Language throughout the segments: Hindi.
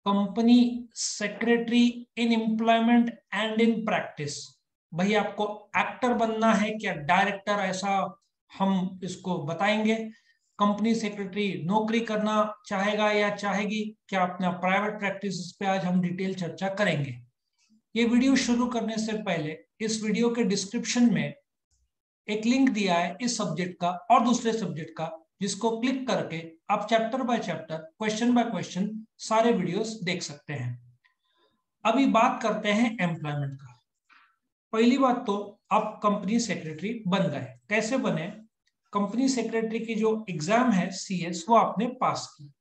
Company secretary in employment and in practice. भाई आपको एक्टर बनना है क्या डायरेक्टर, ऐसा हम इसको बताएंगे। कंपनी सेक्रेटरी नौकरी करना चाहेगा या चाहेगी क्या अपना प्राइवेट प्रैक्टिस, इस पे आज हम डिटेल चर्चा करेंगे। ये वीडियो शुरू करने से पहले इस वीडियो के डिस्क्रिप्शन में एक लिंक दिया है इस सब्जेक्ट का और दूसरे सब्जेक्ट का, जिसको क्लिक करके आप chapter by chapter, question by question सारे वीडियोस देख सकते हैं। अभी बात करते हैं एम्प्लॉयमेंट का। पहली बात तो आप कंपनी सेक्रेटरी बन गए। कैसे बने? कंपनी सेक्रेटरी की जो एग्जाम है CS, वो आपने पास की।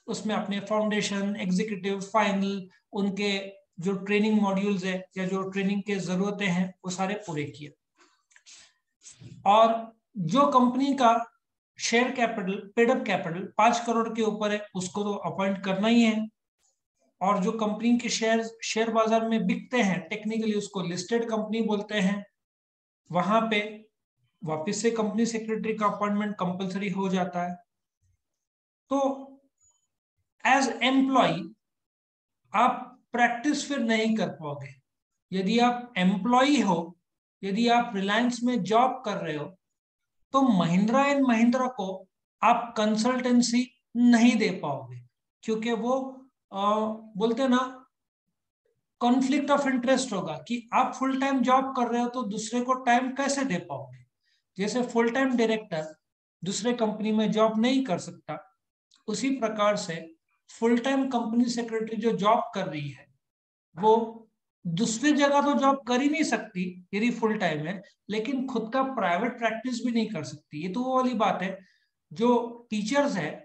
उसमें आपने फाउंडेशन, एग्जीक्यूटिव, फाइनल, उनके जो ट्रेनिंग मॉड्यूल्स है या जो ट्रेनिंग के जरूरतें हैं वो सारे पूरे किए। और जो कंपनी का share capital, paid up capital 5 crore के ऊपर है, उसको तो अपॉइंट करना ही है। और जो कंपनी के शेयर बाजार में बिकते हैं, टेक्निकली उसको लिस्टेड कंपनी बोलते हैं, वहां पे वापस से कंपनी सेक्रेटरी का अपॉइंटमेंट कंपलसरी हो जाता है। तो एज एम्प्लॉय आप प्रैक्टिस फिर नहीं कर पाओगे। यदि आप एम्प्लॉय हो, यदि आप रिलायंस में जॉब कर रहे हो, तो महिंद्रा एंड महिंद्रा को आप कंसल्टेंसी नहीं दे पाओगे, क्योंकि वो बोलते हैं ना, कॉन्फ्लिक्ट ऑफ इंटरेस्ट होगा कि आप फुल टाइम जॉब कर रहे हो तो दूसरे को टाइम कैसे दे पाओगे। जैसे फुल टाइम डायरेक्टर दूसरे कंपनी में जॉब नहीं कर सकता, उसी प्रकार से फुल टाइम कंपनी सेक्रेटरी जो जॉब कर रही है वो दूसरी जगह तो जॉब कर ही नहीं सकती यदि फुल टाइम है, लेकिन खुद का प्राइवेट प्रैक्टिस भी नहीं कर सकती। ये तो वो वाली बात है, जो टीचर्स है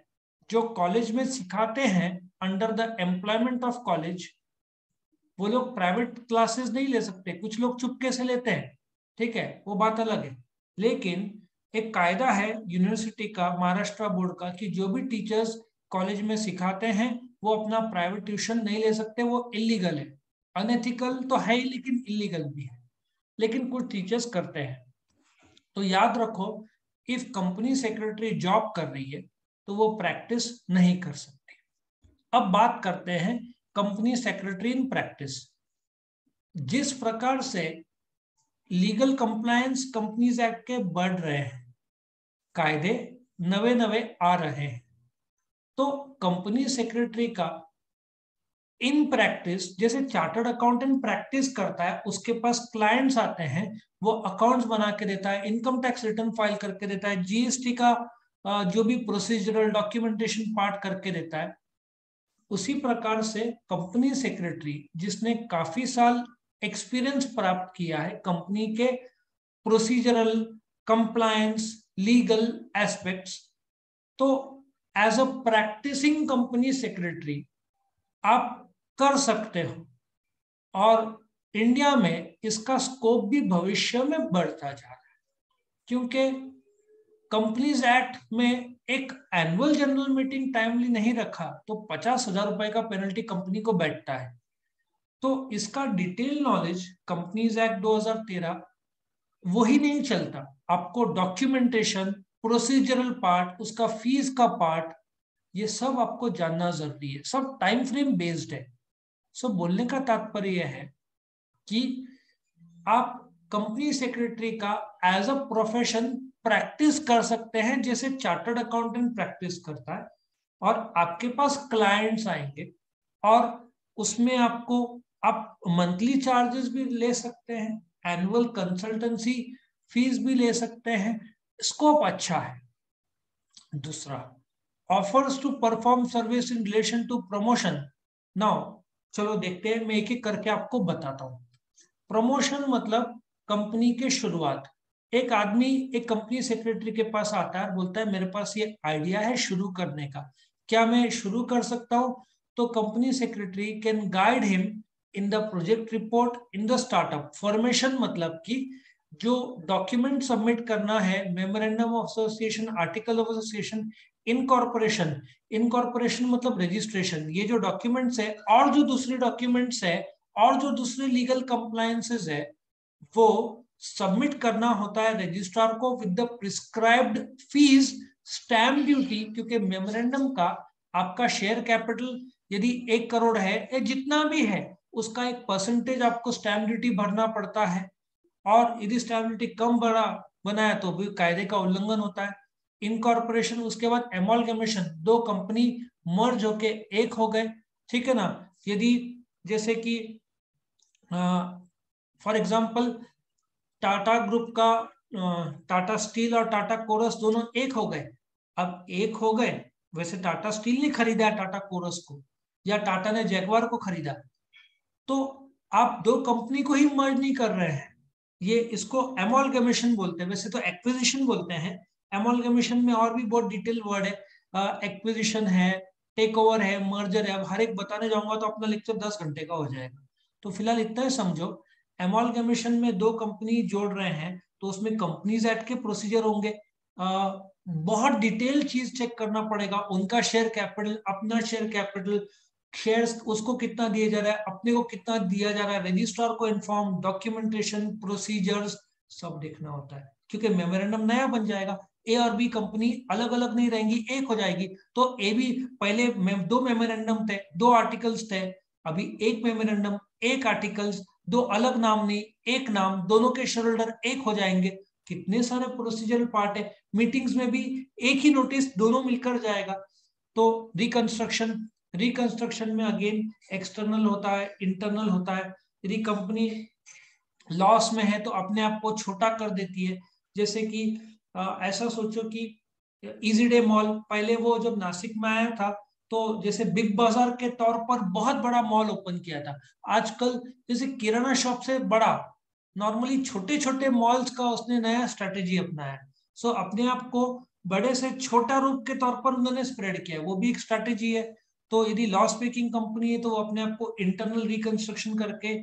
जो कॉलेज में सिखाते हैं under the employment of college, वो लोग प्राइवेट क्लासेस नहीं ले सकते। कुछ लोग चुपके से लेते हैं, ठीक है, वो बात अलग है। लेकिन एक कायदा है यूनिवर्सिटी का, महाराष्ट्र बोर्ड का, कि जो भी टीचर्स कॉलेज में सिखाते हैं वो अपना प्राइवेट ट्यूशन नहीं ले सकते। वो इलीगल है, अनएथिकल तो है ही लेकिन इलीगल भी है। लेकिन कुछ टीचर्स करते हैं। तो याद रखो, इफ कंपनी सेक्रेटरी जॉब कर रही है तो वो प्रैक्टिस नहीं कर सकती। अब बात करते हैं कंपनी सेक्रेटरी इन प्रैक्टिस। जिस प्रकार से लीगल कंप्लायंस कंपनीज एक्ट के बढ़ रहे हैं, कायदे नवे नवे आ रहे हैं, तो कंपनी सेक्रेटरी का इन प्रैक्टिस, जैसे चार्टर्ड अकाउंटेंट प्रैक्टिस करता है, उसके पास क्लाइंट्स आते हैं, वो अकाउंट्स बना के देता है, इनकम टैक्स रिटर्न फाइल करके देता है, GST का जो भी प्रोसीजरल डॉक्यूमेंटेशन पार्ट करके देता है। उसी प्रकार से कंपनी सेक्रेटरी जिसने काफी साल एक्सपीरियंस प्राप्त किया है कंपनी के प्रोसीजरल, कंप्लायंस, लीगल एस्पेक्ट्स, तो as a practising company secretary आप कर सकते हो। और इंडिया में इसका स्कोप भी भविष्य में बढ़ता जा रहा है, क्योंकि कंपनीज एक्ट में एक एनुअल जनरल मीटिंग टाइमली नहीं रखा तो 50,000 रुपए का पेनल्टी कंपनी को बैठता है। तो इसका डिटेल नॉलेज कंपनीज एक्ट 2013 वही नहीं चलता। आपको डॉक्यूमेंटेशन, प्रोसीजरल पार्ट, उसका फीस का पार्ट, ये सब आपको जानना जरूरी है। सब टाइम फ्रेम बेस्ड है। सो बोलने का तात्पर्य यह है कि आप कंपनी सेक्रेटरी का एज अ प्रोफेशन प्रैक्टिस कर सकते हैं, जैसे चार्टर्ड अकाउंटेंट प्रैक्टिस करता है। और आपके पास क्लाइंट्स आएंगे और उसमें आपको, आप मंथली चार्जेस भी ले सकते हैं, एनुअल कंसल्टेंसी फीस भी ले सकते हैं। स्कोप अच्छा है। दूसरा, offers to perform service in relation to promotion. Now चलो देखते हैं, मैं एक एक करके आपको बताता हूं। प्रमोशन मतलब कंपनी के शुरुआत। एक आदमी एक कंपनी सेक्रेटरी के पास आता है, बोलता है मेरे पास ये आइडिया है शुरू करने का, क्या मैं शुरू कर सकता हूं? तो company secretary can guide him in the project report in the startup formation. मतलब कि जो डॉक्यूमेंट सबमिट करना है, memorandum of association, article of association, incorporation, incorporation मतलब रजिस्ट्रेशन, ये जो डॉक्यूमेंट्स है और जो दूसरे डॉक्यूमेंट्स है और जो दूसरे लीगल कंप्लायंसेस है, वो सबमिट करना होता है रजिस्ट्रार को with the prescribed fees, stamp duty, क्योंकि मेमोरेंडम का आपका शेयर कैपिटल यदि 1 करोड़ है या जितना भी है उसका एक परसेंटेज आपको स्टैम्प ड्यूटी भरना पड़ता है। और यदि स्टैम्प ड्यूटी कम बड़ा बनाया तो भी कायदे का उल्लंघन होता है। इनकॉर्पोरेशन, उसके बाद एमॉलगमेशन, 2 कंपनी मर्ज होके एक हो गए, ठीक है ना। यदि जैसे कि फॉर एग्जांपल टाटा ग्रुप का टाटा स्टील और टाटा कोरस दोनों एक हो गए। अब एक हो गए, वैसे टाटा स्टील ने खरीदा है टाटा कोरस को, या टाटा ने जैगवार को खरीदा, तो आप 2 कंपनी को ही मर्ज नहीं कर रहे हैं। ये इसको एमॉलगमेशन बोलते हैं, वैसे तो एक्विजिशन बोलते हैं। एमॉलगमेशन में और भी बहुत डिटेल वर्ड है, एक्विजिशन है, टेक ओवर है, मर्जर है। अब हर एक बताने जाऊंगा तो अपना लेक्चर 10 घंटे का हो जाएगा, तो फिलहाल इतना ही समझो। एमॉलगमेशन में 2 कंपनी जोड़ रहे हैं तो उसमें कंपनीज एक्ट के प्रोसीजर होंगे। बहुत डिटेल चीज चेक करना पड़ेगा, उनका शेयर कैपिटल, अपना शेयर कैपिटल, शेयर्स उसको कितना दिया जा रहा है, अपने को कितना दिया जा रहा है, रजिस्ट्रार को इन्फॉर्म, डॉक्यूमेंटेशन, प्रोसीजर्स सब देखना होता है, क्योंकि मेमोरेंडम नया बन जाएगा। ए और बी कंपनी अलग अलग नहीं रहेंगी, एक हो जाएगी। तो ए बी पहले 2 मेमोरेंडम थे, 2 आर्टिकल्स थे, अभी एक मेमोरेंडम, एक आर्टिकल्स, 2 अलग नाम नहीं, एक नाम, दोनों के शेयर होल्डर एक हो जाएंगे। कितने सारे प्रोसीजरल पार्ट है। मीटिंग्स में भी एक ही नोटिस दोनों मिलकर जाएगा। तो रिकंस्ट्रक्शन, रिकंस्ट्रक्शन में अगेन एक्सटर्नल होता है, इंटरनल होता है। यदि कंपनी लॉस में है तो अपने आप को छोटा कर देती है। जैसे कि ऐसा सोचो कि इजी डे मॉल पहले वो जब नासिक में आया था तो जैसे बिग बाजार के तौर पर बहुत बड़ा मॉल ओपन किया था। आजकल जैसे किराना शॉप से बड़ा, नॉर्मली छोटे छोटे मॉल्स का उसने नया स्ट्रेटेजी अपनाया। सो अपने आप को बड़े से छोटा रूप के तौर पर उन्होंने स्प्रेड किया, वो भी एक स्ट्रेटेजी है। तो यदि लॉस मेकिंग कंपनी है तो वो अपने आप को इंटरनल रिकंस्ट्रक्शन करके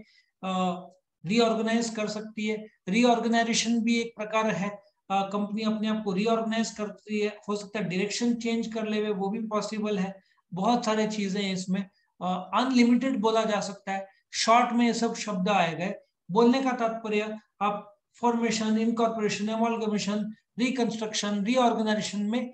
रीऑर्गेनाइज कर सकती है। रीऑर्गेनाइजेशन भी एक प्रकार है, कंपनी अपने आप को रीऑर्गेनाइज करती है, हो सकता है डायरेक्शन चेंज कर ले, वो भी पॉसिबल है। बहुत सारे चीजें हैं इसमें, अनलिमिटेड बोला जा सकता है। शॉर्ट में ये सब शब्द आए गए। बोलने का तात्पर्य, आप फॉर्मेशन, इनकॉर्पोरेशन, एमॉलगमेशन, रिकंस्ट्रक्शन, रीऑर्गेनाइजेशन में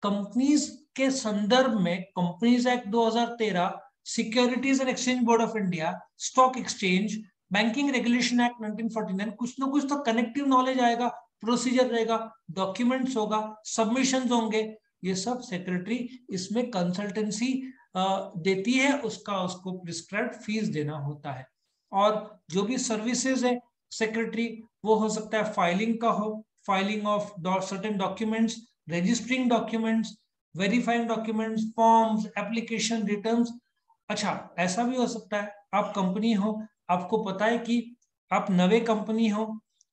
कंपनीज के संदर्भ में companies act 2013, securities and exchange board of India, stock exchange, banking regulation act 1949, कुछ ना कुछ तो कनेक्टिव नॉलेज आएगा, प्रोसीजर रहेगा, डॉक्यूमेंट्स होगा, सबमिशंस होंगे। ये सब सेक्रेटरी इसमें कंसल्टेंसी देती है, उसका उसको प्रिस्क्राइब फीस देना होता है। और जो भी सर्विसेज है सेक्रेटरी, वो हो सकता है फाइलिंग का हो, filing of certain documents, registering documents, verifying documents, forms, application, returns. अच्छा, ऐसा भी हो सकता है आप कंपनी हो, आपको पता है कि आप नवे कंपनी हो,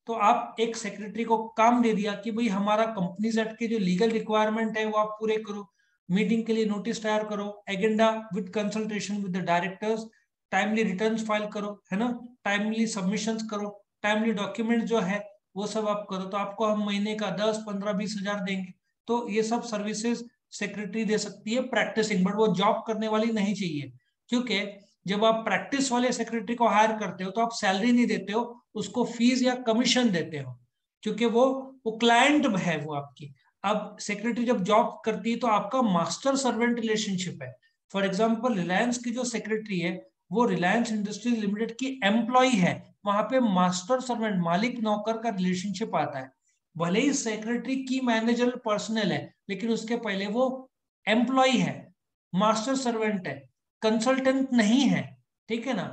तो आप एक सेक्रेटरी को काम दे दिया कि भाई हमारा कंपनीज एक्ट के जो लीगल रिक्वायरमेंट है वो आप पूरे करो, मीटिंग के लिए नोटिस तैयार करो, agenda with consultation with the directors, timely returns file करो, है ना, टाइमली सबमिशंस करो, टाइमली डॉक्यूमेंट जो है वो सब आप करो, तो आपको हम महीने का 10, 15, 20 हजार देंगे। तो ये सब सर्विसेज सेक्रेटरी दे सकती है प्रैक्टिसिंग, बट वो जॉब करने वाली नहीं चाहिए। क्योंकि जब आप प्रैक्टिस वाले सेक्रेटरी को हायर करते हो तो आप सैलरी नहीं देते हो, उसको फीस या कमीशन देते हो, क्योंकि वो क्लाइंट है वो आपकी। अब सेक्रेटरी जब जॉब करती है तो आपका मास्टर सर्वेंट रिलेशनशिप है। फॉर एग्जाम्पल रिलायंस की जो सेक्रेटरी है वो रिलायंस इंडस्ट्रीज लिमिटेड की एम्प्लॉय है, वहां पे मास्टर सर्वेंट, मालिक नौकर का रिलेशनशिप आता है। भले ही सेक्रेटरी की मैनेजर पर्सनल है, लेकिन उसके पहले वो एम्प्लॉय है, मास्टर सर्वेंट है, कंसल्टेंट नहीं है, ठीक है ना।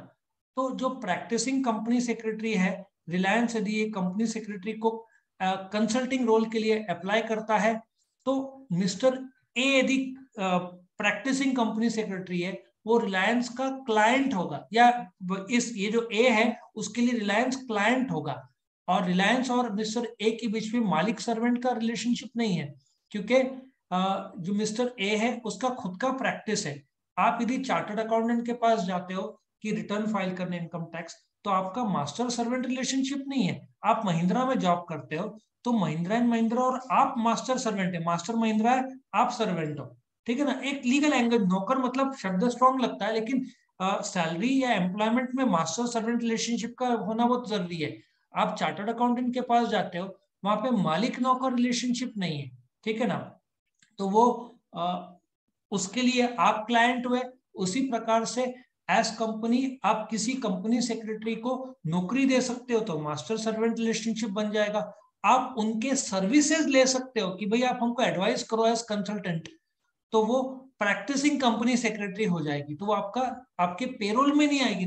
तो जो प्रैक्टिसिंग कंपनी सेक्रेटरी है, रिलायंस यदि ये कंपनी सेक्रेटरी को कंसल्टिंग रोल के लिए अप्लाई करता है तो मिस्टर ए यदि प्रैक्टिसिंग कंपनी सेक्रेटरी है, वो रिलायंस का क्लाइंट होगा, या इस ये जो ए है उसके लिए रिलायंस क्लाइंट होगा। और रिलायंस और मिस्टर ए के बीच में मालिक सर्वेंट का रिलेशनशिप नहीं है, क्योंकि जो मिस्टर ए है उसका खुद का प्रैक्टिस है। आप यदि चार्टर्ड अकाउंटेंट के पास जाते हो कि रिटर्न फाइल करने इनकम टैक्स, तो आपका मास्टर सर्वेंट रिलेशनशिप नहीं है। आप महिंद्रा में जॉब करते हो तो महिंद्रा एंड महिंद्रा और आप मास्टर सर्वेंट है, मास्टर महिंद्रा है, आप सर्वेंट हो, ठीक है ना। एक लीगल एंगल, नौकर मतलब शब्द स्ट्रॉन्ग लगता है, लेकिन सैलरी या एम्प्लॉयमेंट में मास्टर सर्वेंट रिलेशनशिप का होना बहुत जरूरी है। आप चार्टर्ड अकाउंटेंट के पास जाते हो, वहां पे मालिक नौकर रिलेशनशिप नहीं है, ठीक है ना। तो वो उसके लिए आप क्लाइंट हुए, उसी प्रकार से एज कंपनी आप किसी कंपनी सेक्रेटरी को नौकरी दे सकते हो तो मास्टर सर्वेंट रिलेशनशिप बन जाएगा। आप उनके सर्विसेज ले सकते हो कि भाई आप हमको एडवाइस करो एज कंसल्टेंट, तो वो प्रैक्टिसिंग कंपनी सेक्रेटरी हो जाएगी। तो वो आपका आपके पेरोल में नहीं आएगी,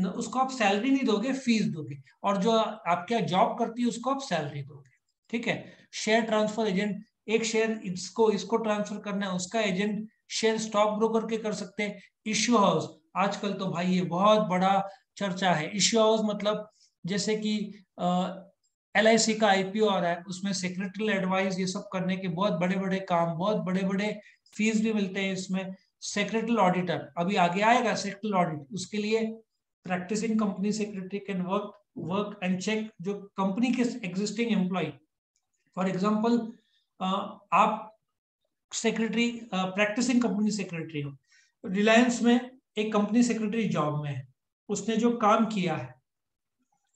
उसको आप सैलरी नहीं दोगे, फीस दोगे, और जो आपके जॉब करती है उसको आप सैलरी दोगे। ठीक है। शेयर ट्रांसफर एजेंट, एक शेयर इसको इसको ट्रांसफर करना है, उसका एजेंट शेयर स्टॉक ब्रोकर के कर सकते हैं। इश्यू हाउस, आजकल तो भाई ये बहुत बड़ा चर्चा है। इश्यू हाउस मतलब जैसे कि LIC का IPO आ रहा है, उसमें सेक्रेटरी एडवाइस ये सब करने के बहुत बड़े बड़े काम, बहुत बड़े बड़े फीस भी मिलते हैं इसमें। सेक्रेटरी ऑडिटर अभी आगे आएगा, सेक्रेटरी ऑडिट, उसके लिए practising company secretary can work and check जो कंपनी के एग्जिस्टिंग एम्प्लॉय, फॉर एग्जांपल आप सेक्रेटरी प्रैक्टिसिंग कंपनी सेक्रेटरी हो, रिलायंस में एक कंपनी सेक्रेटरी जॉब में है, उसने जो काम किया है,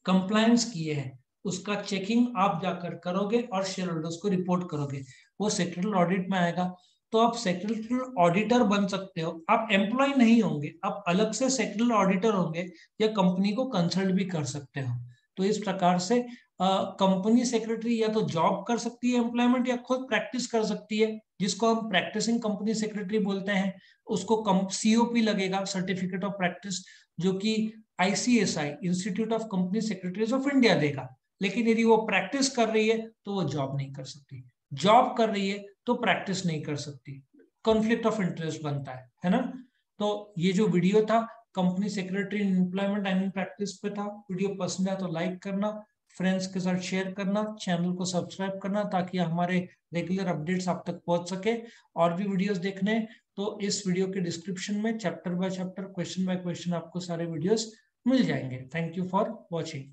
कंप्लायंस किए हैं, उसका चेकिंग आप जाकर करोगे और शेयर होल्डर्स को रिपोर्ट करोगे, वो सेक्रेटरी ऑडिट में आएगा। तो आप सेक्रेटरी ऑडिटर बन सकते हो, आप एम्प्लॉय नहीं होंगे, आप अलग से सेक्रेटरी ऑडिटर होंगे या कंपनी को कंसल्ट भी कर सकते हो। तो इस प्रकार से कंपनी सेक्रेटरी या तो जॉब कर सकती है एम्प्लॉयमेंट, या खुद प्रैक्टिस कर सकती है, जिसको हम प्रैक्टिसिंग कंपनी सेक्रेटरी बोलते हैं। उसको COP लगेगा, सर्टिफिकेट ऑफ प्रैक्टिस, जो कि ICSI institute of company secretaries of India देगा। लेकिन यदि वो प्रैक्टिस कर रही है तो वो जॉब नहीं कर सकती, जॉब कर रही है तो प्रैक्टिस नहीं कर सकती, कॉन्फ्लिक्ट ऑफ इंटरेस्ट बनता है ना। तो ये जो वीडियो था company secretary employment and practice पे था, वीडियो पसंद आया तो लाइक करना, फ्रेंड्स के साथ शेयर करना, चैनल को सब्सक्राइब करना ताकि हमारे रेगुलर अपडेट्स आप तक पहुंच सके। और भी वीडियोस देखने तो इस वीडियो के डिस्क्रिप्शन में chapter by chapter, question by question आपको सारे वीडियोस मिल जाएंगे। Thank you for watching.